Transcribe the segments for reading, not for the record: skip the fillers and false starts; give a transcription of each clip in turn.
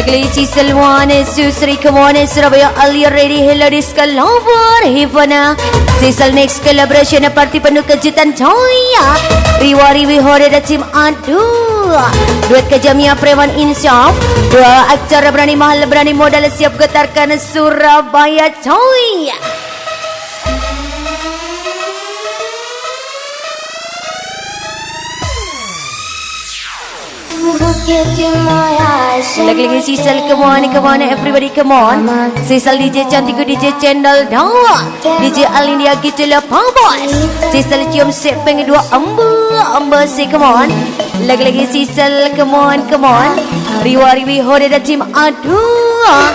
Lagli Cecil Wan, Susri Kawan, Surabaya, Ali ready, Hillary Skalover, Hivana. Cecil next collaboration party penuh kejutan Joya. Riwari Wihore dan tim Adu. Duet kejamia Preman Insyaf. Dua aktor berani mahal berani modal siap getarkan Surabaya Joya. Lagi-lagi Cecil, come on, everybody come on. Cecil DJ cantik, DJ Cendol Dawa, DJ Alindia Gitulah Pabos. Cecil cium sepeng dua amba say come on. Lagi-lagi Cecil, come on. Riwa-riwi hore dan tim Aduh.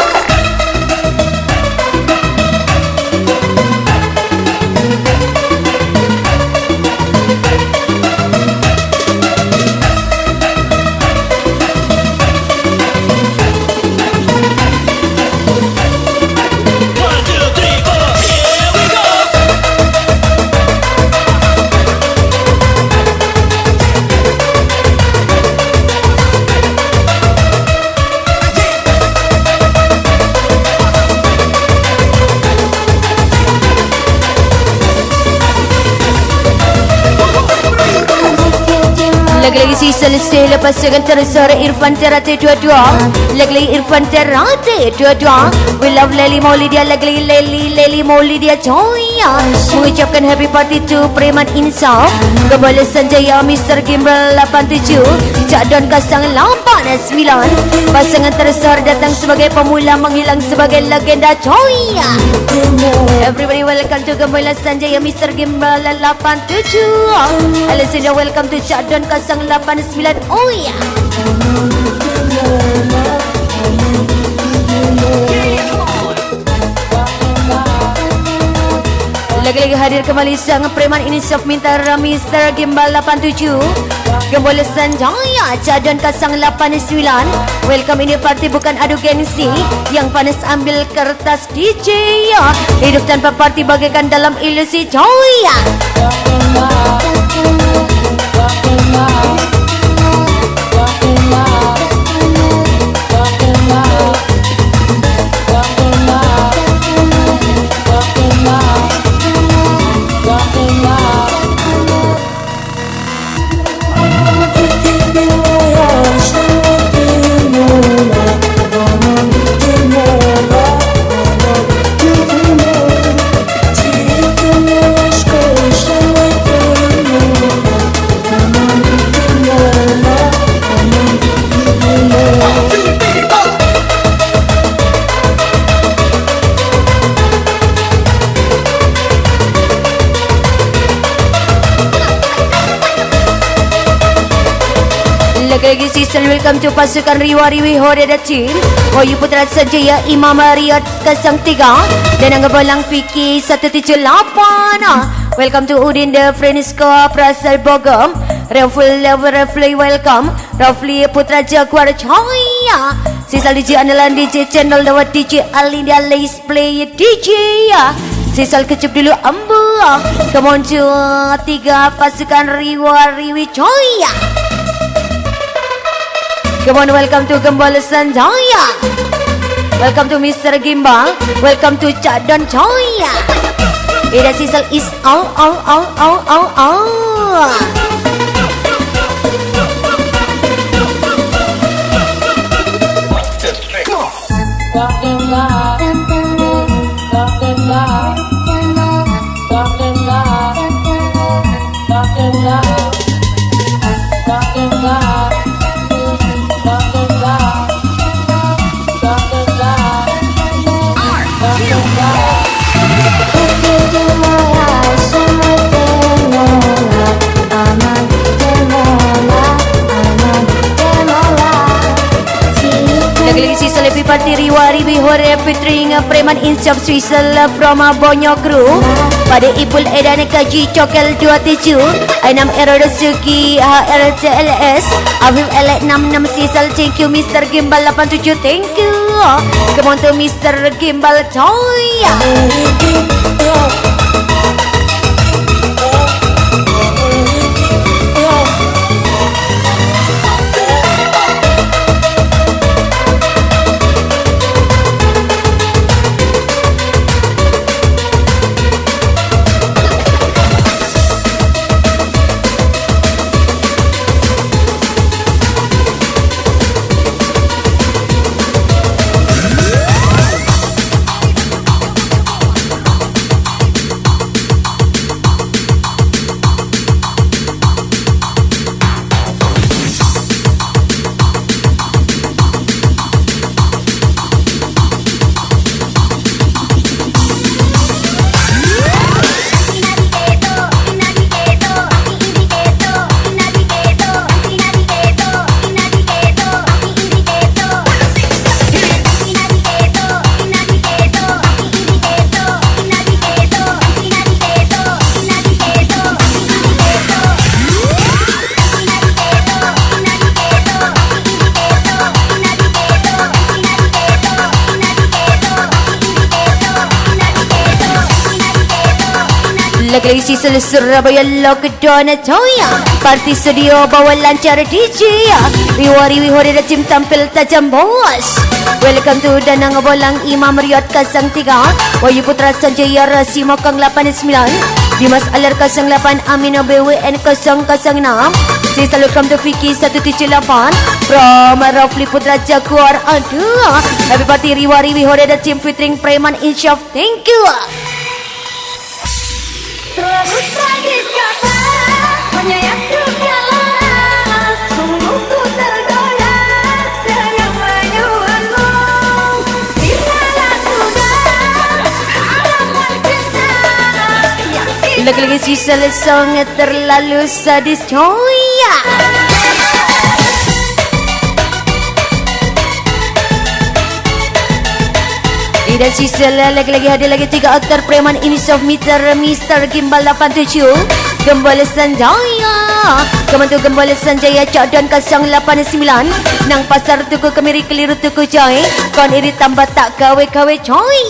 Lagi-lagi Cecil stay lepas dengan tersara Irfan Terate dua-dua. Lagi-lagi Irfan Terate dua-dua. We love Lely Maulidia. Lagi-lagi Lely Maulidia Joya. Mengucapkan happy party to Preman Insaf. Kembali Sanjaya Mr. Gimbal 87. Cak Don Kasang 89. Pasangan tersara datang sebagai pemula, menghilang sebagai legenda Joya. Everybody welcome to kembali Sanjaya Mr. Gimbal 87. Alessandra welcome to Cak Don Kasang 89. Oh ya. Lagi-lagi hadir kembali sang Preman Insaf minta Mr. Gimbal 87. Kembali Sanjaya Cak Don Kasang 89. Welcome, ini party bukan adu gengsi. Yang panas ambil kertas DJ ya. Hidup tanpa party bagaikan dalam ilusi Joya. Lagi-lagi Cecil welcome to pasukan Riwa-Riwi Hore dan Tim Wayu Putra Sanjaya Imam Riyad Kasang 3 dan Angga Balang Fiki 178. Welcome to Udin the Freniska Prasar Bogom. Rafli welcome. Rafli Putra Jaguar Chaya. Cecil DJ andalan DJ channel Dawat DJ Alindia Lace Play DJ ya. Cecil kecup dulu ambu. Come on to 3 pasukan Riwa-Riwi Chaya. Come on, welcome to Gembala Sanjaya. Welcome to Mr. Gimbal. Welcome to Cak Don Joya. Ida Cecil is out. Lagi-lagi Cecil happy party Riwa-Riwi Hore featuring Preman Insaf Cecil from Bonyo Crew. Pada Ibul Edan Kaji Cokel 27 Ainam Erode Suki HRCLS Afif Elek 66 Cecil. Thank you Mr. Gimbal 87. Thank you. Come on to Mr. Gimbal Joya. Lagi-lagi sisa Surabaya Lockdown Toya Party studio bawa lancar DJ Riwari Wihore dan tim tampil tajam bos. Welcome to Danang Bolang Imam Riyad 03 Wahyu Putra Sanjaya Rasi Mokang 89 Dimas Alar 08 Amina BWN 006 Sisa welcome to Vicky 178 From Rafli Putra Jaguar Aduh Happy party Riwari Wihore dan tim featuring Preman Insyaf. Thank you. Terus tragis kata menyayat dugalah, sungguhku tergoda dengan menyuanmu. Bila sudah harapan kita yang Lagi-lagi sisa sangat terlalu sadis coya. Dan sisa lagi-lagi ada lagi 3 aktor Preman Insyaf Mr. Gimbal 87 Gembala Sanjaya Kementu Gembala Sanjaya Cak Don 089 Nang pasar tuku kemiri keliru tuku coy Kon iri tambah tak gawe-gawe coy.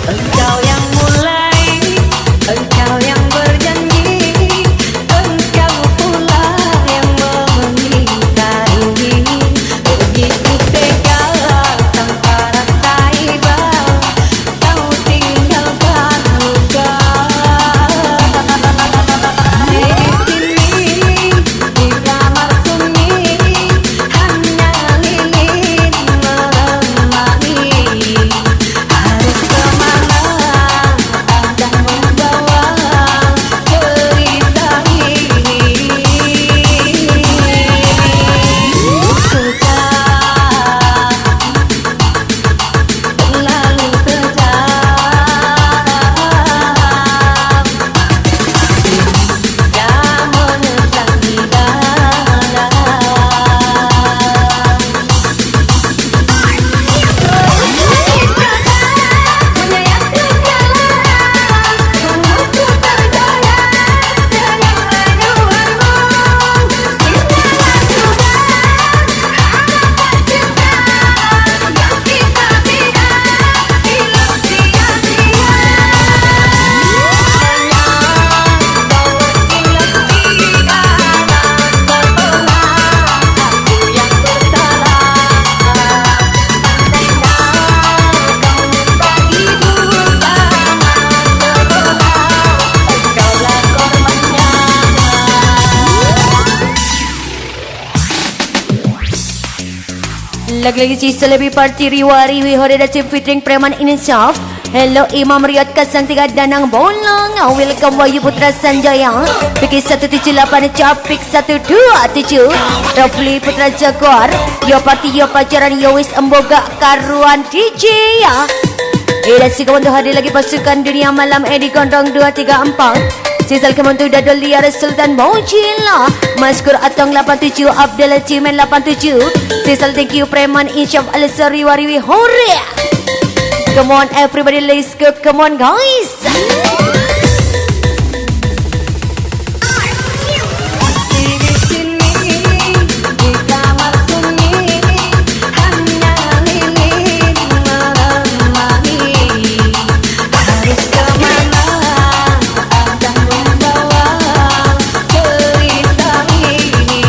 engkau yang mulai, engkau yang berjanji, engkau pula yang mengingkari. Begitu tega tanpa rasa iba, kau tinggalkan luka. Di sini, di kamar sunyi, hanya lilin menemani. Harus kemana akan membawa cerita ini? Sudah terlalu kejam, yang menyesal di dada. Menyayat dugalah, sungguhku tergoda dengan menyuanmu. Bila sudah harapan kita yang kita bina hilang sia-sia. Hanya bawa silam pidana setelah aku yang bersalah. Andainya kau membagi duka sebelah, engkaulah korbannya. Lagi-lagi sisa lebih party Riwari Wihore dan tim featuring Preman Insyaf. Hello Imam Riyad 03 Danang Bolang. Welcome Wahyu Putra Sanjaya Piki 178 Capik 127 Rafli Putra Jaguar. Yo party yo pacaran yo wis emboga karuan DJ ya. Dan si kawan tu hadir lagi pasukan dunia malam Edi Gondrong 234 Sisal kementu Dadol Liar Sultan Bojila Maskur Atong 87 Abdul Cimen 87 Sisal thank you Preman Insyaf Al-Sari Wariwi Hore. Come on everybody, let's go. Come on guys. Di sini, di kamar sunyi, hanya lilin menemani. Harus kemana akan membawa cerita ini?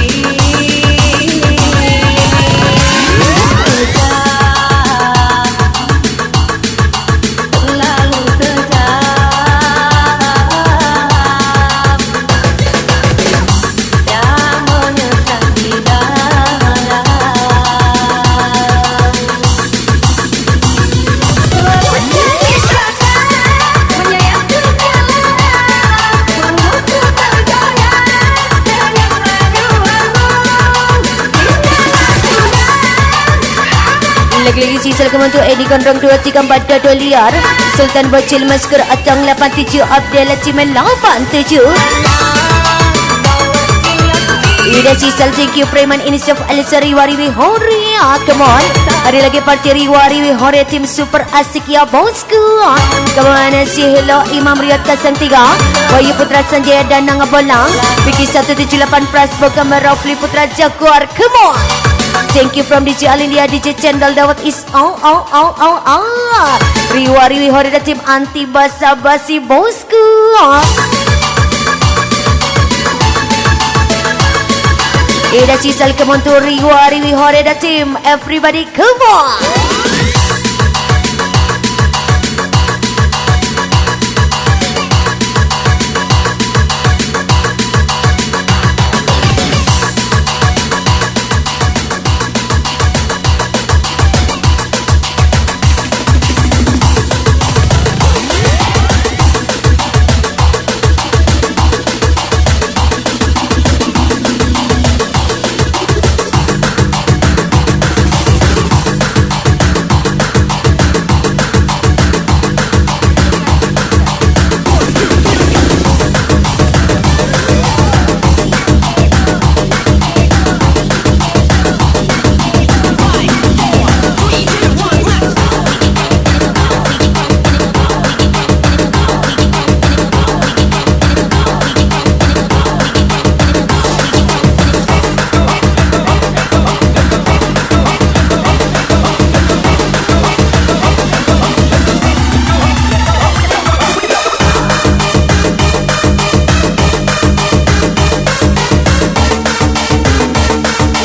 Sudah terlalu Lagi-lagi sisa kementu Edi Gondrong 234 Dadol Liar Sultan Bocil Maskur Atang 87 Abdel Cimen 87 Ida sisal thank you Preman Insyaf Al-Sari Wariwi Hore. Come on. Hari lagi party Riwari Hore tim super asik ya bosku. Kemana si hello Imam Riyad 03 Wahyu Putra Sanjaya dan Nanga Bolang Piki 178 Prasbo Kamar Rafli Putra Jaguar. Come on. Thank you from DJ Alindia, DJ Cendal Dawat is Riwari Horida tim anti basa-basi bosku. Ida sisal kemontur Riwari Horida tim. Everybody come on.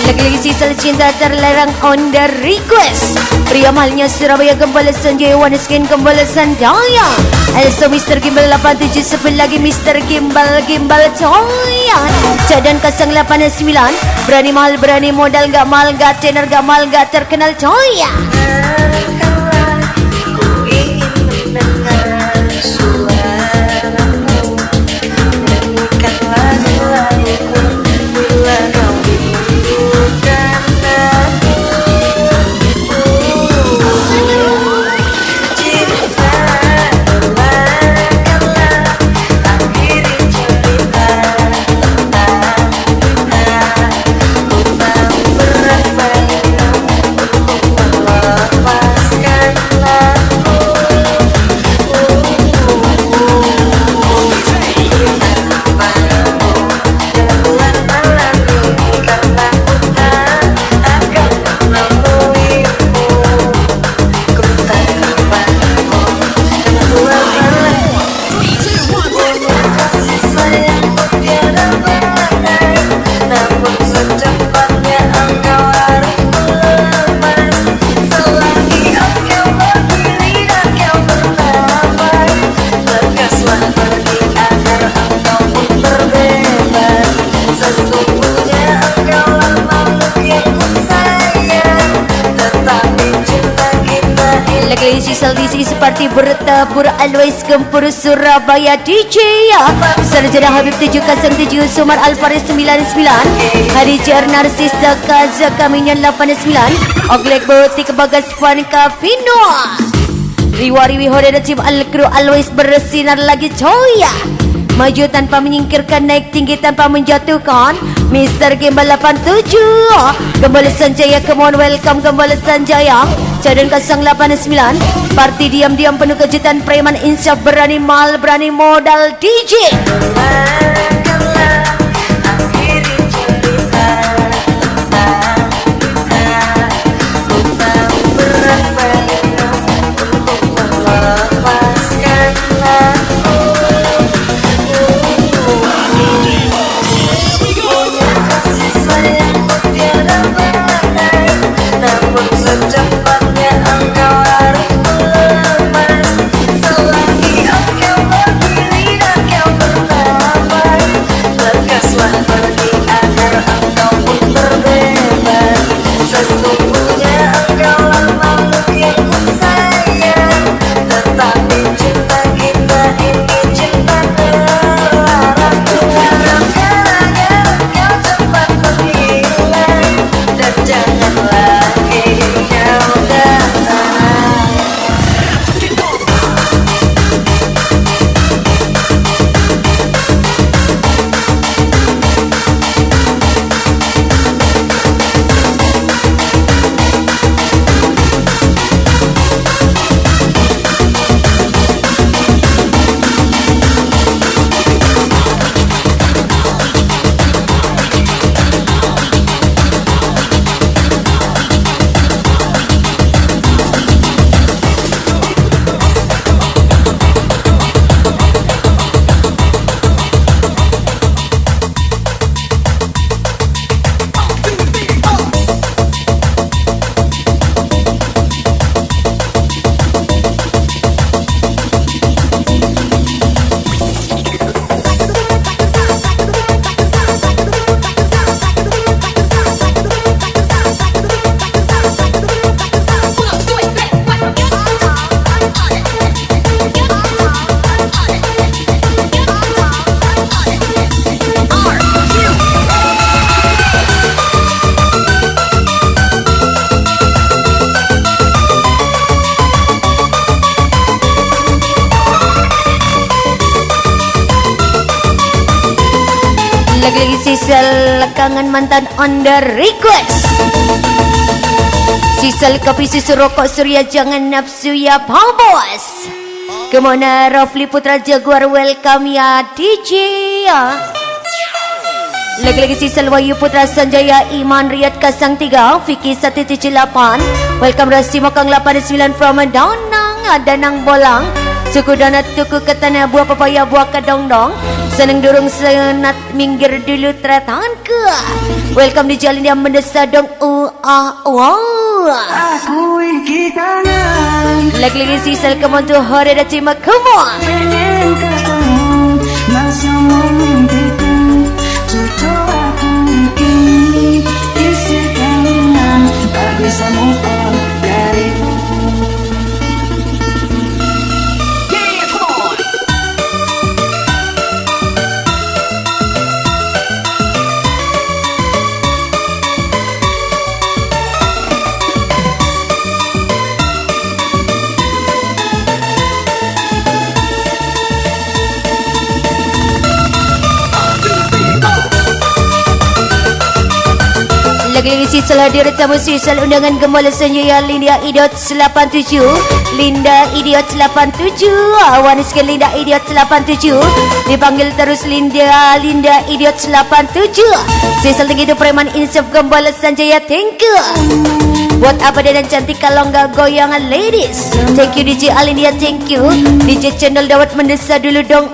Lagi-lagi sisal cinta terlarang on the request. Pria mahalnya Surabaya kembali Sanjaya Waneskin kembali Sanjaya. Also Mr. Gimbal 879 lagi Mr. Gimbal Coya. Cadan 089 berani mahal berani modal gak mahal gak tenor gak mahal gak terkenal Coya. Sisi seperti bertabur always gempur Surabaya DJ ya. Sarjana Habib 707 Sumar Alfaris 99 Hari Jar Narsis Zaka Minyan 89 Oglek Botik Bagas Puan Kavino Riwari Wihore dan Cim Al-Kru always bersinar lagi coya. Maju tanpa menyingkirkan, naik tinggi tanpa menjatuhkan. Mr. Gimbal 87 kembali Sanjaya, come on welcome kembali Sanjaya. Cadan 089 party diam-diam penuh kejutan preman insya berani mal berani modal DJ. Sisal kangen mantan on the request. Sisal kopi susu rokok surya jangan nafsu ya pabos. Kemana Rafli Putra Jaguar welcome ya DJ ya. Lagi-lagi Sisal Wahyu Putra Sanjaya Iman Riyad Kasang 3 Fiki 178 welcome Rasi Mokang 89 from Danang Bolang suku donat tuku ke tanah buah papaya buah kedong-dong seneng durung senat minggir dulu teratan ke welcome di jalan yang mendesak dong Aku iki kangen lagi-lagi Sisal come on to hore dan cima come on pengen ketemu masa mimpiku jujur aku iki isi keinginan tak bisa move on darimu. Lagi-lagi Sisal hadir tamu Sisal undangan Gembala Sanjaya Linda Idiot 87 Linda Idiot 87 Awan sekali Linda Idiot 87 dipanggil terus Linda Idiot 87 Sisal tinggi itu preman insaf Gembala Sanjaya thank you. Buat apa dan cantik kalau enggak goyangan ladies. Thank you DJ Alindia thank you. DJ channel Dawat mendesak dulu dong.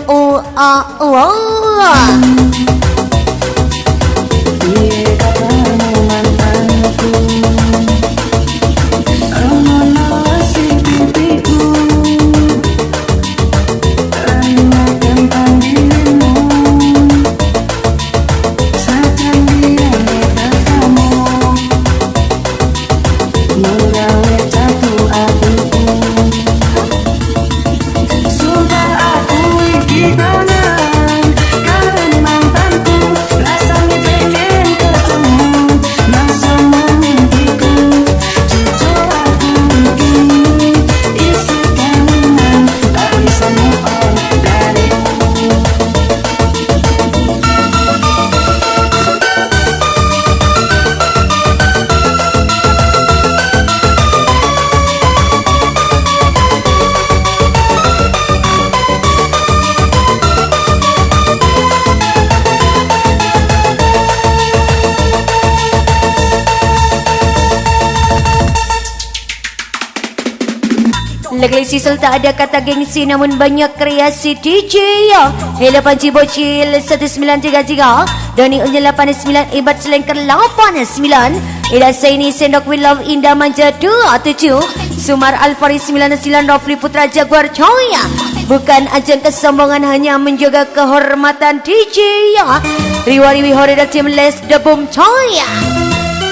Lagi-lagi Sisal tak ada kata gengsi namun banyak kreasi DJ ya. Hela Panci Bocil 1933 Doni Unjil 89 Ibat Selengker 89 Ida Saini Sendok We Love Indah Manja 27 Sumar Alfari 99 Rafli Putra Jaguar Coya. Bukan ajang kesombongan hanya menjaga kehormatan DJ ya. Riwari Wihore dan tim Les The Boom Coya.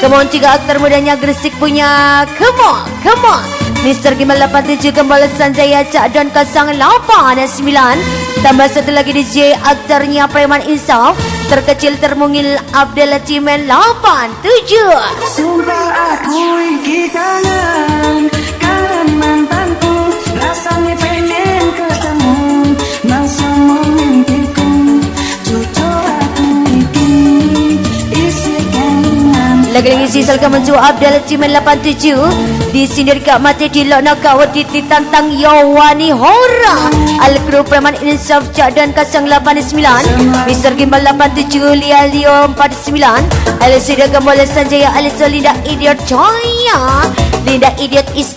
Come on 3 aktor mudanya Gresik punya come on Mr. Gimbal 87 Gembala Sanjaya Cak Don 08 tambah satu lagi DJ aktornya Preman Insaf terkecil termungil Abdel Cimen 87 Sumpah aku iki kangen mantanku rasanya pengen ketemu masa mimpiku jujur aku iki isi keinginan. Lagi-lagi Sisal kemencu Abdel Cimen 87 disindir kak mati di lokna kawat ditantang Yowani Hora Al Kru Preman Insaf Cak Dan 089 Mr. Gimbal 87 Lia Leo 49 Alisida Gembala Sanjaya Alisa Linda Idiot Coya Linda Idiot is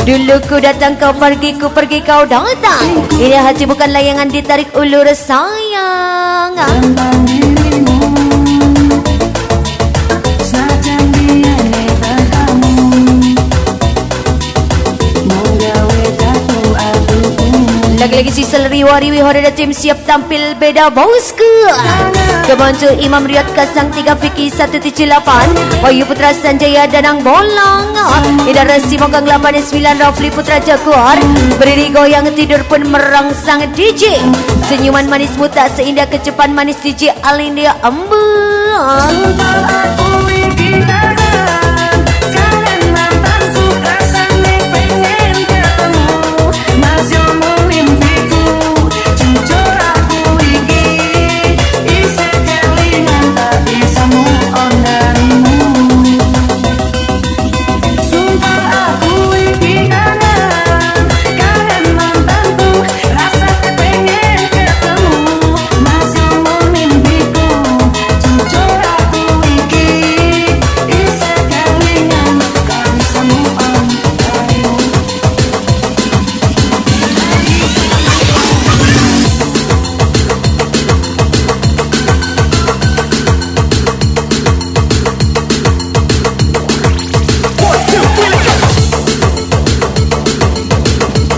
Dulu ku datang kau pergi kau datang. Ini hati bukan layangan ditarik ulur sayang. Tentang dirimu sajan dia neta kamu menggawe tato aduku. Lagi-lagi Sisal Riwari Wihore dan tim siap tampil beda bosku. Kebantu Imam Riyad Kasang 3 Fiki 178 Wahyu Putra Sanjaya Danang Bolang Ida Rasi Mokang 89 Rafli Putra Jaguar berdiri goyang tidur pun merangsang DJ. Senyuman manismu tak seindah kecupan manis DJ Alindia Ambon. Aku ingin kangen, kangen mantanku rasanya pengen ketemu. Masih mimpiku jujur aku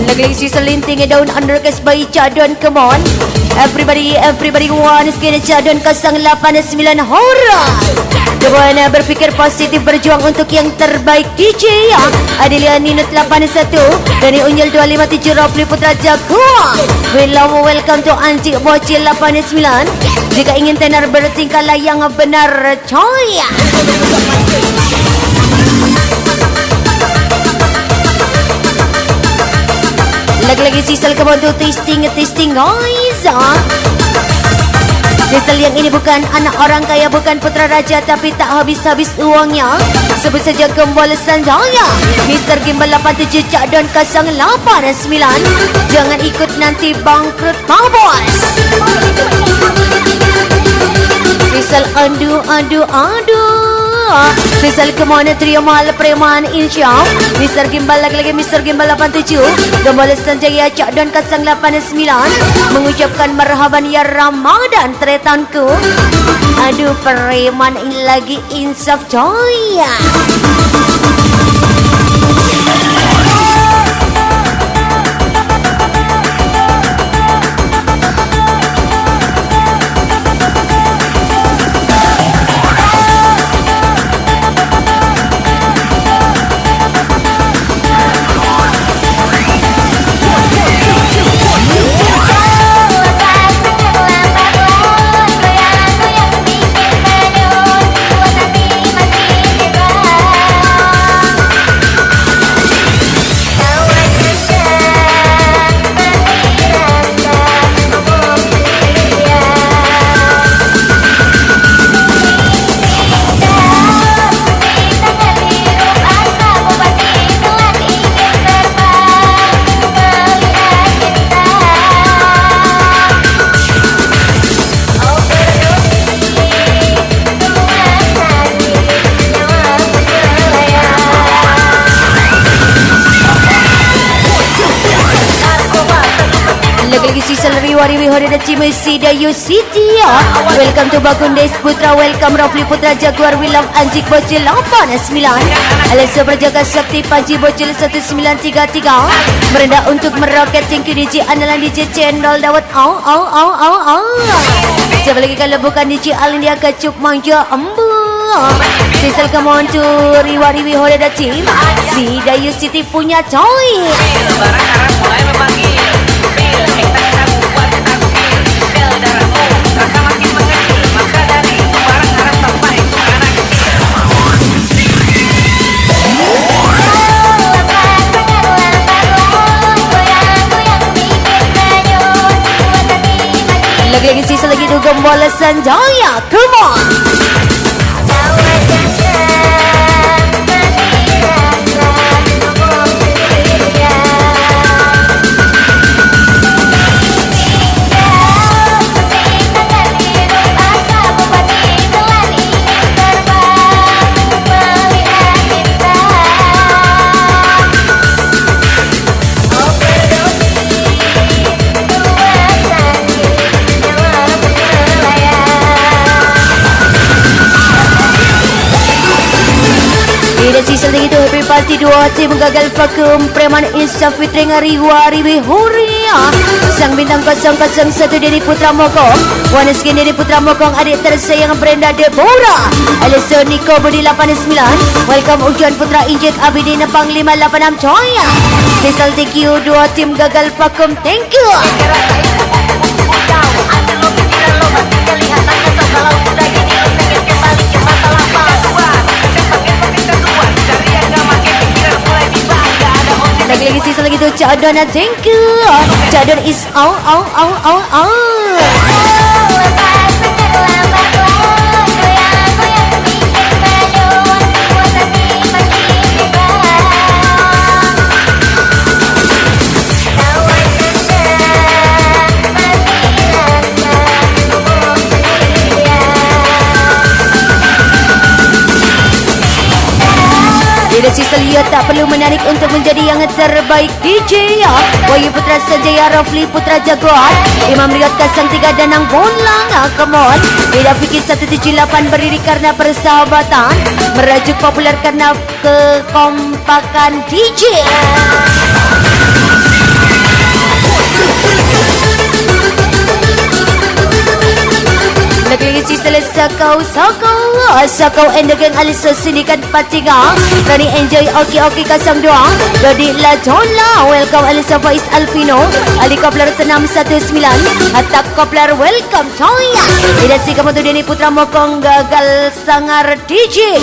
Lagi-lagi si selinting daun undercast by Cadon, come on. Everybody wants kena Cadon 089 horror. Kebuana berfikir positif, berjuang untuk yang terbaik DJ ya. Adelia Ninut 81 dari Unyil 257 Rafli Putra Jaguar. Welcome to Anjing Bocil 89. Jika ingin tenar bertingkah yang benar coy. Lagi-lagi Sisal come on to testing guys. Sisal yang ini bukan anak orang kaya, bukan putra raja, tapi tak habis-habis uangnya. Sebut saja Gembol Sanjaya, Mr. Gimbal 87 Cak Don 089. Jangan ikut nanti bangkrut Mabos. Sisal aduh. Sisal kemana trio mahal preman Insyam. Mr. Gimbal lagi-lagi Mr. Gimbal 87 Gembol Sanjaya Cak Don 089 mengucapkan marhaban ya Ramadan tretanku. Aduh preman ini lagi insaf coy. Lagi-lagi Sisal Riwari Hore dan Cimai Sidayu City ya. Welcome to Bagundes Putra. Welcome Rafli Putra Jaguar. We love Anjing Bocil 89. Alisa Berjaga Sakti Panji Bocil 1933. Merendah untuk meroket. Thank you DJ Andalan DJ Cendol Dawat. Siapa lagi kalau bukan DJ Alin dia kecup manja embu. Sisal come on to Riwari Hore dan Cimai Sidayu City punya coy. Lebaran Arab mulai memanggil. Lagi-lagi Sisa lagi tu Gembol Sanjaya. Come on. Ida Sisa lagi tu happy party 2 tim gagal vakum preman Insta Fitri Ngariwari Wihuria. Sang bintang 001 dari Putra Mokong. Waneskin dari Putra Mokong. Adik tersayang Brenda Deborah. Alisa Niko Budi 89. Welcome Ujian Putra Injek Abidin Panglima 86 coy. Sisal thank you 2 tim gagal vakum. Thank you. Lagi-lagi Sisa lagi tu Cak Don, thank you. Cak Don is out. Ida Sisa lihat tak perlu menarik untuk menjadi yang terbaik DJ ya. Wahyu Putra Sanjaya Rafli Putra Jaguar. Imam Riyad 03 Danang Bonlang. Come on. Ida Fikir 178 berdiri karena persahabatan. Merajuk populer karena kekompakan DJ. Sakau and the gang Alisa Sindikat Patiga Rani enjoy Oki Kasam Dua Dodi La Jola welcome Alisa Faiz Alfino Ali Koplar Senam 19 Hatta Koplar welcome Choya Ida si kamu tu Deni Putra Mokong gagal sangar DJ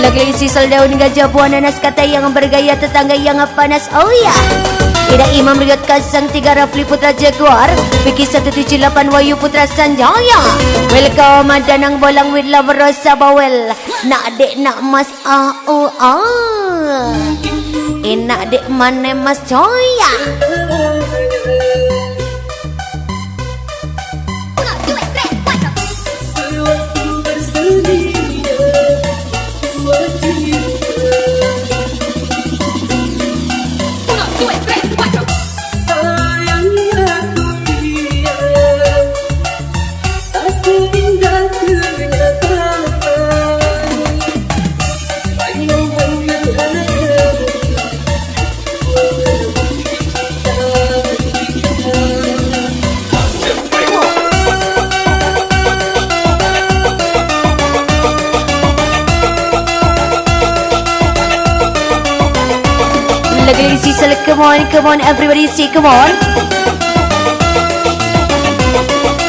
Lagi sisal daun gajah buah nanas kata yang bergaya tetangga yang panas oh ya Ida Imam Riot Kasang 3 Rafli Putra Jaguar Piki 178 Wayu Putra Sanjaya Welcome Danang Bolang with Love Rosa Bawel Nak dek nak mas Enak dek mana mas coya Lagi sisal come on everybody say come on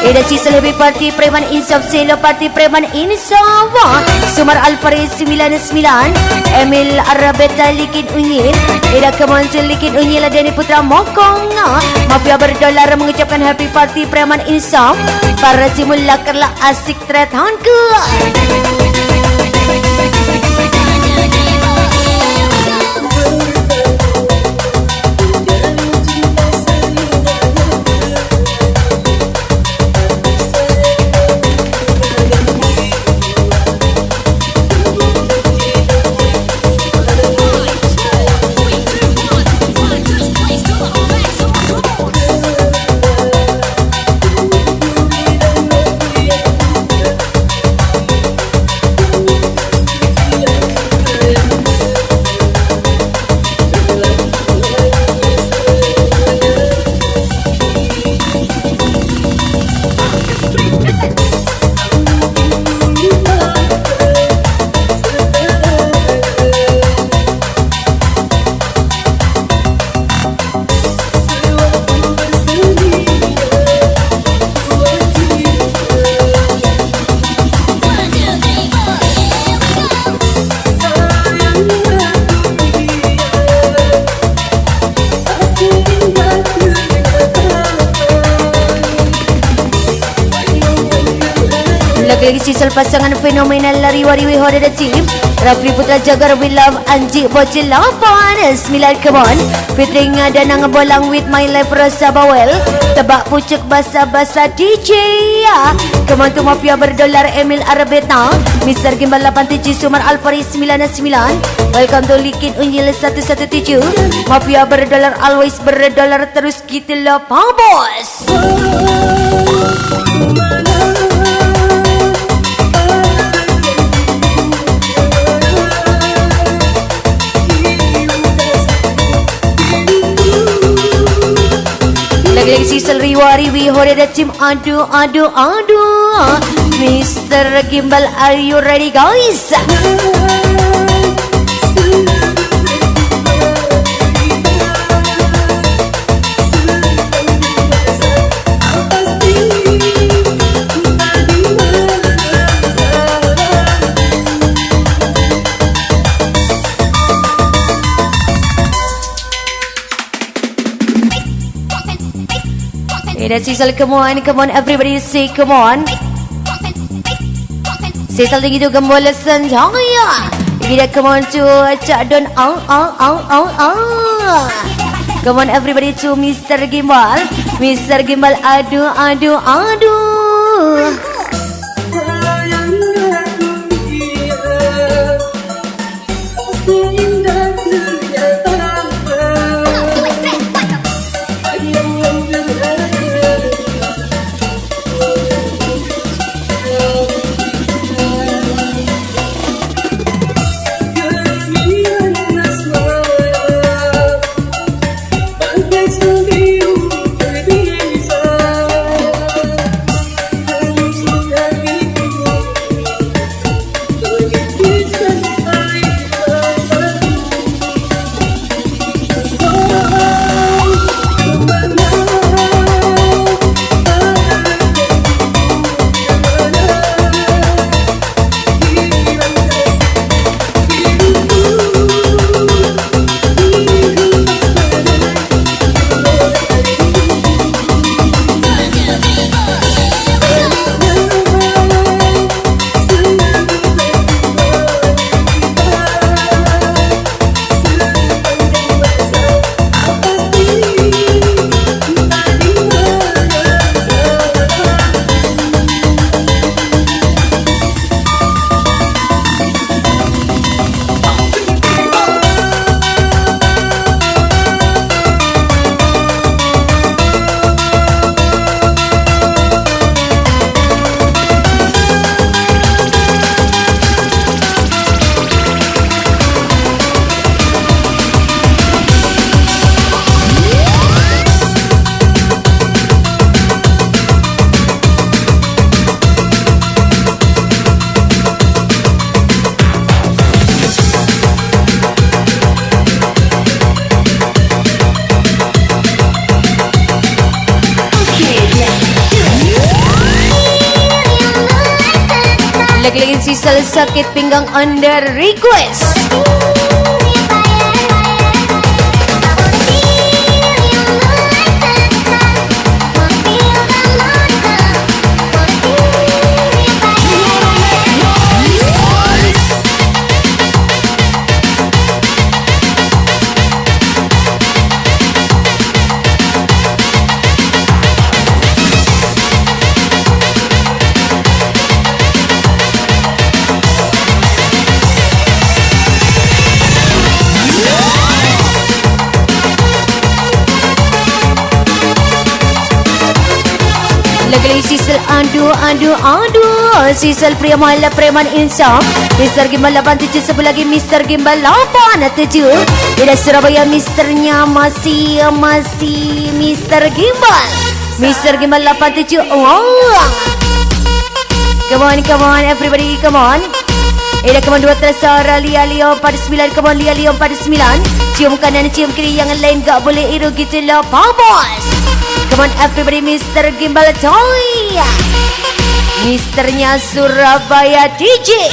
Ida sisal happy party Preman Insaf Selo party Preman Insaf Sumar Alfaris 99 Emil Arabeta Likin Unyil Ida come on Likin Unyil Deni Putra Mokong Mafia berdolar mengucapkan happy party Preman Insaf Para simulakerlah asik tretan ke Lagi sisal pasangan fenomenal lari wari hoda team Rafli Putra Jagar, we love Anji Bocil 8-9. Come on. Featuring Danang Bolang with My Life Rasa Bawel. Tebak pucuk basa-basa DJ. Come on to Mafia Berdolar Emil Arabeta. Mr. Gimbal 87 Sumar Alfari 99. Welcome to Likin Unyil 117. Mafia Berdolar always berdolar terus kita lah Pak Bos. Lagi-lagi Sisal Riwari we hore the team. Aduh Mr. Gimbal, are you ready guys? That's Cecil, come on, everybody say come on. Cecil tinggi tu gembol senjaya. Kita come on to Cak Don, Come on everybody to Mr. Gimbal. Mr. Gimbal, aduh. Lagi-lagi Sisal sakit pinggang under request. Lagi-lagi Sisal aduh. Sisal pria mahal preman insaf. Mr. Gimbal 87 sebelah lagi Mr. Gimbal 87. Tidak Surabaya Misternya masih Mr. Gimbal. Mr. Gimbal 87. Wow. Come on everybody, come on. Ida come on 2 tersara Leo 49. Come on Leo 49. Cium kanan cium kiri, yang lain gak boleh iru gitu lah Pak Bos. Come on everybody, Mr. Gimbal Toy. Misternya Surabaya DJ.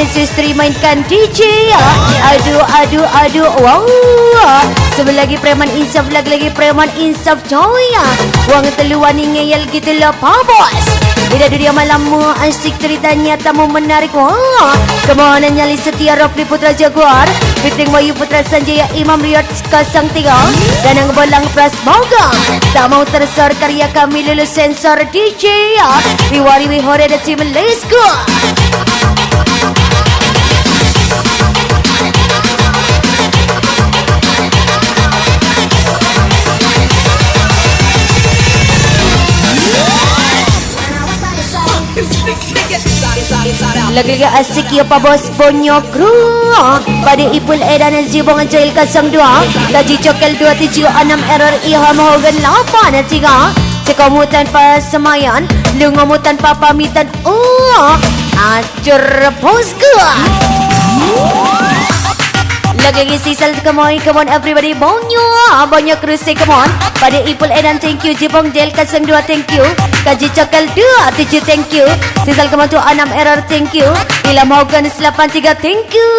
Istri mainkan DJ ya. Aduh wow. Sebelum lagi preman insaf, lagi preman insaf coy ya. Wang teluan ngeyel gitu lah pa bos. Bila dunia malam asyik ceritanya tamu menarik. Wah, kemana nyali setia Rafli Putra Jaguar, Fitring Bayu Putra Sanjaya, Imam Riyad 03 dan yang bolang Prasmoga. Tak mau tersor karya kami lulus sensor DJ ya. Riwari hore dan tim let's go. Lagi-lagi asik ya pa bos bonyok kru. Pada ipul edan zibong jail 02 Gaji cokel 276 error iham hogan 8 3 Cekamu tanpa semayan, lungamu tanpa pamitan. Acur bosku. Lagi sisal come on everybody banyak terus say come on. Pada ipul edan thank you, Jibong jail 02 thank you, Gaji cokel 27 thank you, sisal come on tu 6 error thank you, Ilham Hogan 83 thank you.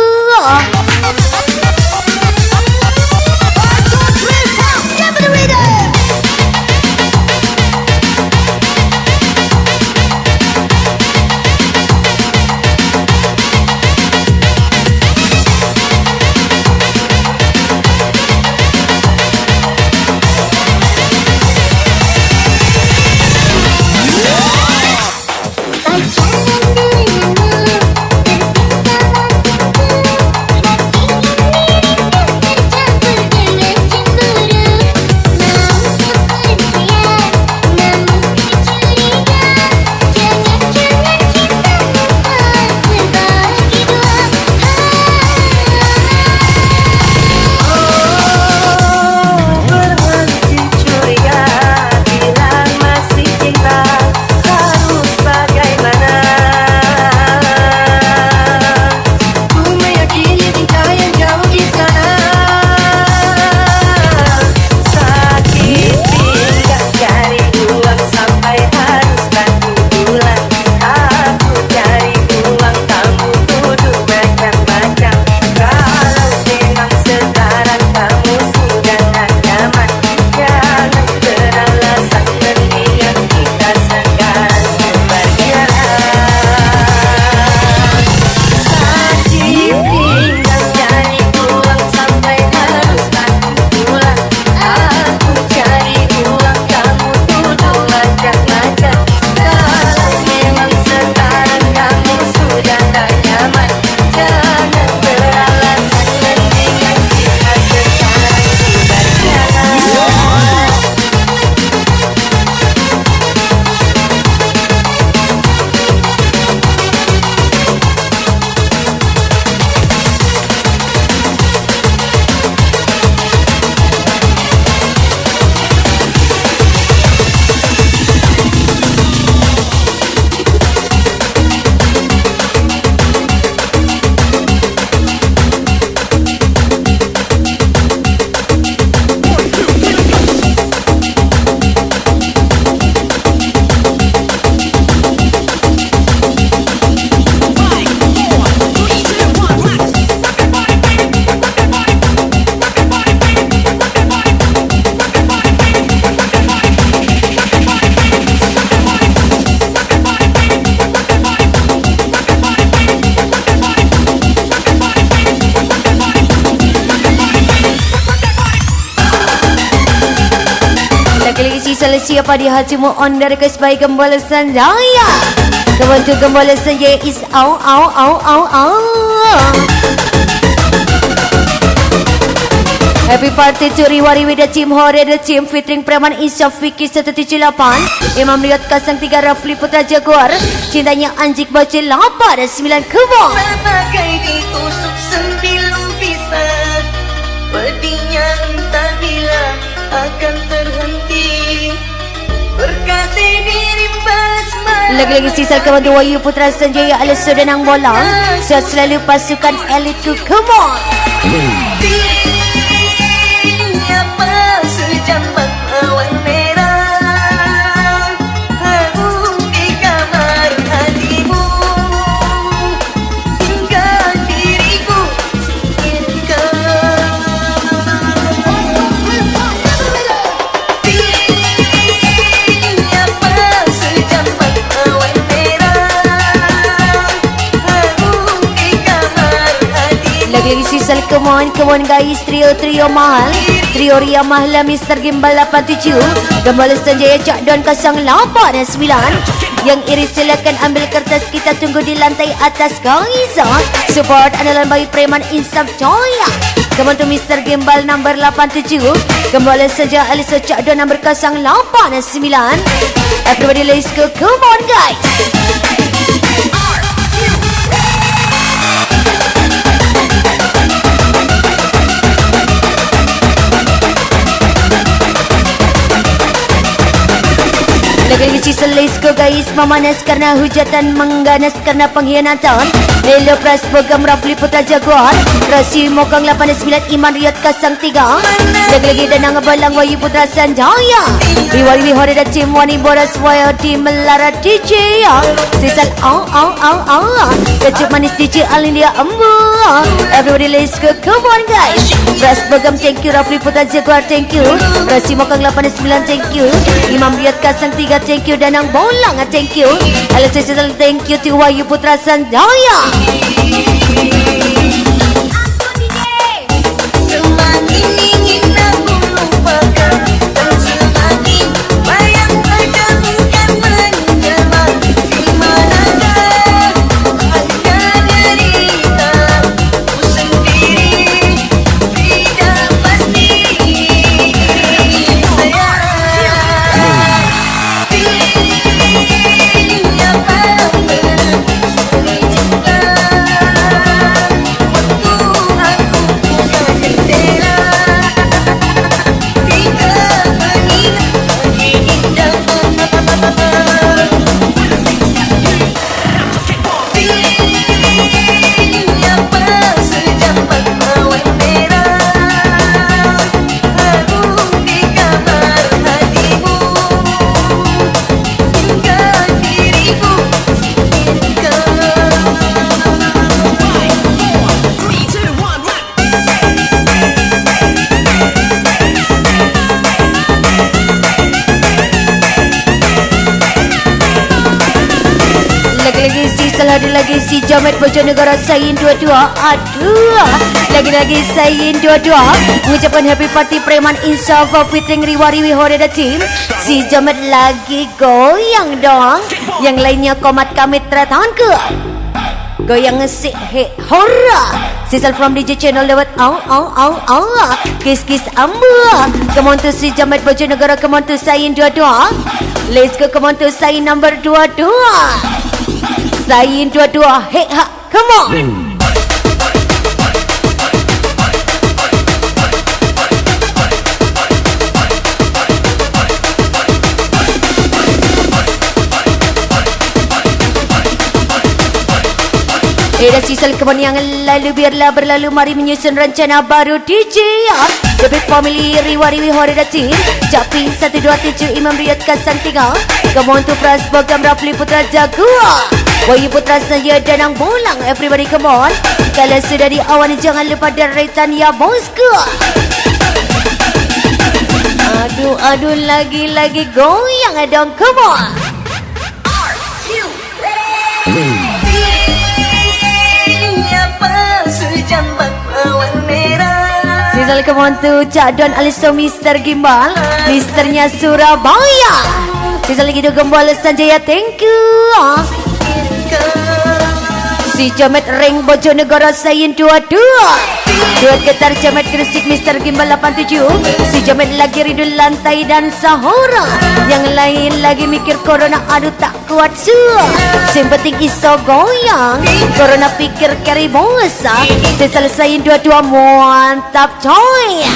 Siapa di hatimu on dari kesbaik gembalasan jaya. Kebantu gembalasan jaya is au. Happy party to Riwari with the team Hore the team featuring Preman Insaf Fikir 178 Imam Riyad 03 Rafli Putra Jaguar. Cintanya anjik baca 8 dan 9 kebun. Sebagai ditusuk sembilu pisah, pedihnya entah bila akan terhenti. Berkati diri basmala. Lagi-lagi sisa kepada Wayu Putra Sanjaya alias Sudanang Bolang. Sehat selalu pasukan elitku, come on. Siapa sejambak awan merah, harum di kamar hatimu, hingga come on guys. Trio mahal. Trio Ria Mahla Mr. Gimbal 87. Gembala Sanjaya Cak Don 08 9. Yang iri silakan ambil kertas, kita tunggu di lantai atas guys. Support andalan bagi preman insaf Joya. Come on to Mr. Gimbal number 87. Gembala Sanjaya Alisa Cak Don number 08 9. Everybody let's go, come on guys. Lagi-lagi sisa let's go guys. Memanas karena hujatan, mengganas karena pengkhianatan. Hello Pras program Rafli Putra Jaguar. Rasi Mokang 89 Iman Riyad Kasang 3. Lagi-lagi Danang Balang Wayu Putra Sanjaya. Riwari Wihore dan Tim Wani Boras Wayo di Melara DJ. Sisal Kecup manis DJ Alindia Ambu. Everybody let's go, come on guys. Pras program thank you. Rafli Putra Jaguar thank you. Rasi Mokang 89 thank you. Imam Riyad Kasang 3 thank you. Danang Bolang thank you. Alisa Sisal thank you. To Wayu Putra Sanjaya. Semakin ingin aku lupakan, dan semakin bayang padamu kan menjelma. Di manakah ada derita, ku sendiri tidak pasti. Pilih apa lagi si Jamet Bojonegoro Sayin 22. Aduh, lagi Sayin 22 mengucapkan happy party preman insaf featuring Riwari Wihore dan tim. Si Jamet lagi goyang dong. Yang lainnya komat kamit teratan ke goyang ngesik he horror. Sisal from DJ channel lewat kiss ambu. Come on to si Jamet Bojonegoro, come on to Sayin 22. Let's go, come on to Sayin number 22. Sayin 22, hey ha, come on. Era sisal kemenangan lalu, biarlah berlalu, mari menyusun rencana baru DJ. The Big Family Riwari Wihore Datin Japi 127 Imam Riyad Kasang 3. Come on to Pras program Rafli Putra Jaguar, Wayu Putra Sanjaya Danang Bolang. Everybody come on. Kalau sudah di awan jangan lupa deretan ya bosku. Aduh lagi goyang dong, come on. Sisal come on to Cak Don Alisto Mr. Gimbal, Misternya Surabaya. Sisal lagi tu Gembal Sanjaya, thank you. Si Jamet Ring Bojonegoro Sayin 22. Duet getar Jamet Gresik Mr. Gimbal 87. Si Jamet lagi rindu lantai dan sahura. Yang lain lagi mikir corona, aduh tak kuat suah. Yang penting iso goyang, corona pikir carry bosa. Sisal Sayin 22 mantap coy.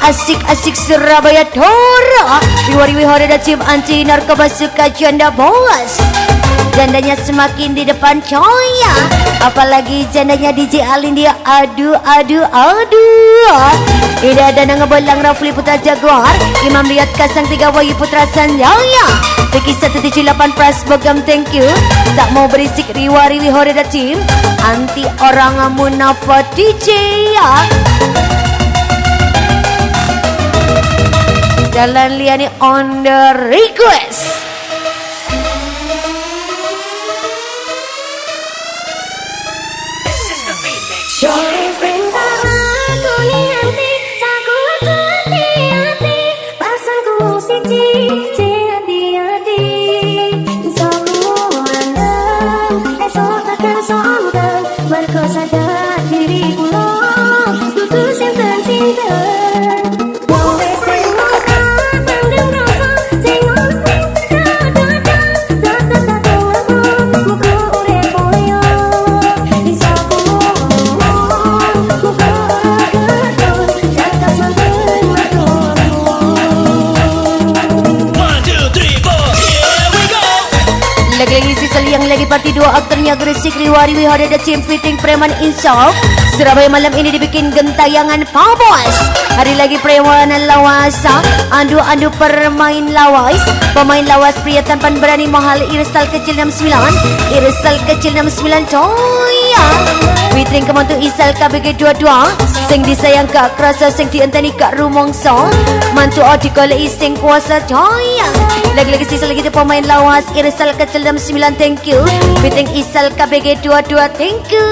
asik-asik Surabaya Tora. Wihori-wihori dan tim anti narkoba suka janda bos. Jandanya semakin di depan coya. Apalagi jandanya DJ Alin dia aduh. Ida dan ngebolang Rafli Putra Jaguar, Imam Riyad Kasang 3 Wahyu Putra Sanjaya. Teki 178 Pras Bogam thank you. Tak mau berisik riwari wihore dan tim anti orang munafat DJ ya. Jalan liani on the request. Sadar diriku loh, putus yang tercinta. Wes tengok pandang rasa, tengok muka urip koyo. Isaku muka keton, cakap mantan maturmu. 1, 2, 3, 4, here we go. Lagi-lagi sisa yang lagi parti 2 aktornya Gresik Riwari Wihara dan tim fitting Preman Insaf. Surabaya malam ini dibikin gentayangan pabos. Hari lagi preman lawasa, adu permain lawas. Pemain lawas pria tampan berani mahal irsal kecil 69. Irsal kecil 69 coya. Fitting kemantu Isal KBG 22. Sing disayang kak kerasa, sing dienteni kak rumongso. Mantu odikole ising kuasa coya. Lagi-lagi sisa lagi tu pemain lawas irsal kecil 69 thank you. Fitting Isal KBG 22 thank you.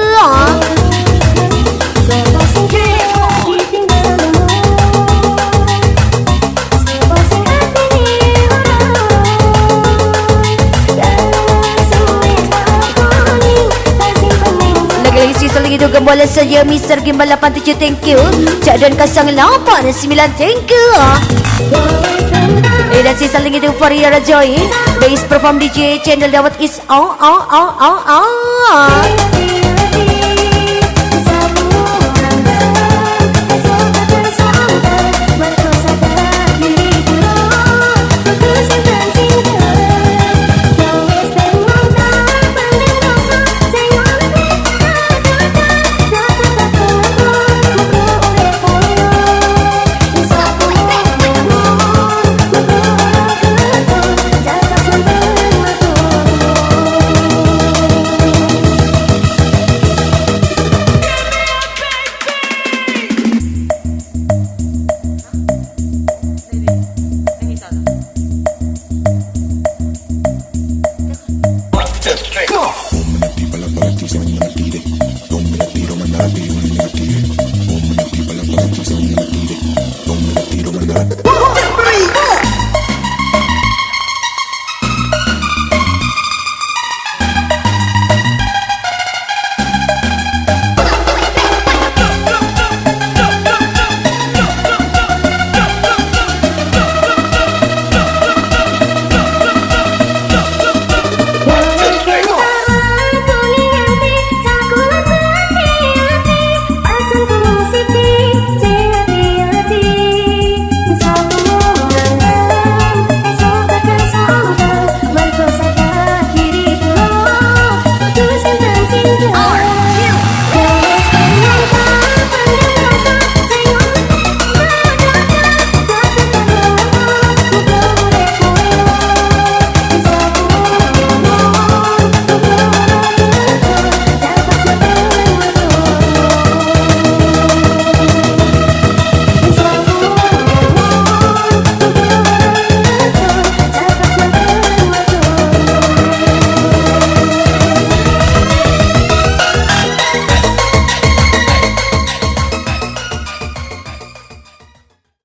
Lagi-lagi sisa lagi tu gembola saya Mr. Gimbal 87 thank you. Cak dan Kasang 89 thank you. Dan sisa lagi tu Faria Rajoy. Bass perform DJ channel Dawat is